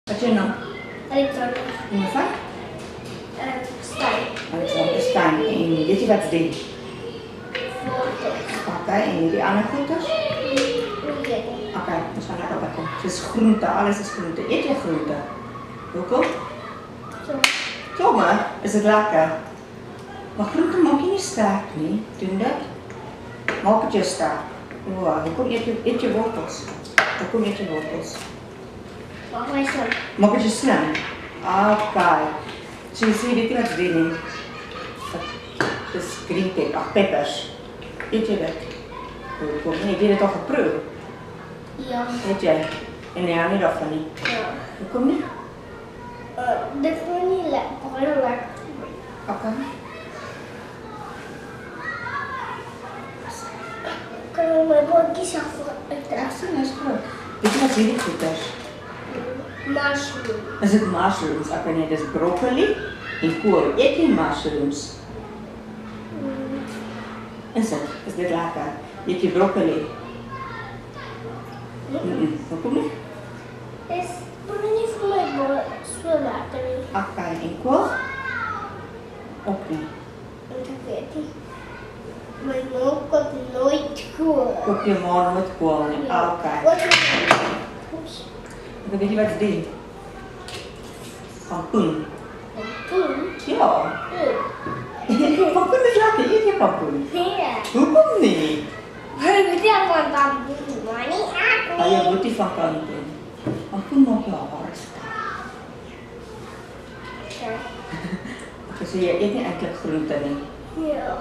Wat je nou? Alexander. Noem wat? Stein. Alexander Stein. En weet je wat is die? Foto's. Oké, en die andere goeders? Oké. Oké, we gaan naar dat komen. Het is groente, alles is groente. Eet je groente? Hoekom? Zo. Zomaar is het lekker. Maar groente maak je niet sterk, niet? Doen dat? Maak het je sterk. Wow, hoekom eet je wortels? Hoekom eet je wortels? Mag wij zo? Maak het je slim. Oké. So je ziet, weet je wat dit is? Het is green pepper, ach, peppers. Eet je dat? Hoekom? Nee, heb je het al geproefd? Ja. Eet jij? En nee, niet daarvan niet. Ja. Hoekom niet? Dit is niet lekker. Heel lekker. Oké. Kunnen we mijn bordjes af uit de Ja, dat is goed. Weet je wat hierdie goeders? mushroom? Is het mushrooms? Oké, nee, dit is broccoli en kool. Eet je mushrooms? Is het? Is dit lekker? Eet je broccoli? Hoekom niet? Is niet voor mijn bord zo lekker. Oké, en kool? Ook niet. Ik weet niet. Mijn mond komt nooit goed. Kook je maar met kool nie. Oké. Wat is het? Oeps. Dan weet je wat is dit? Pampoen. Toen? Ja. Pampoen is lekker. Eet je pampoen? Ja. Hoekom niet? Maar ik moet van bamboe, maar niet Ah, je aardappel. moet die van pampoen. Pampoen maak je hard. Ja. Dus je eet niet enkele groenten nie. Ja.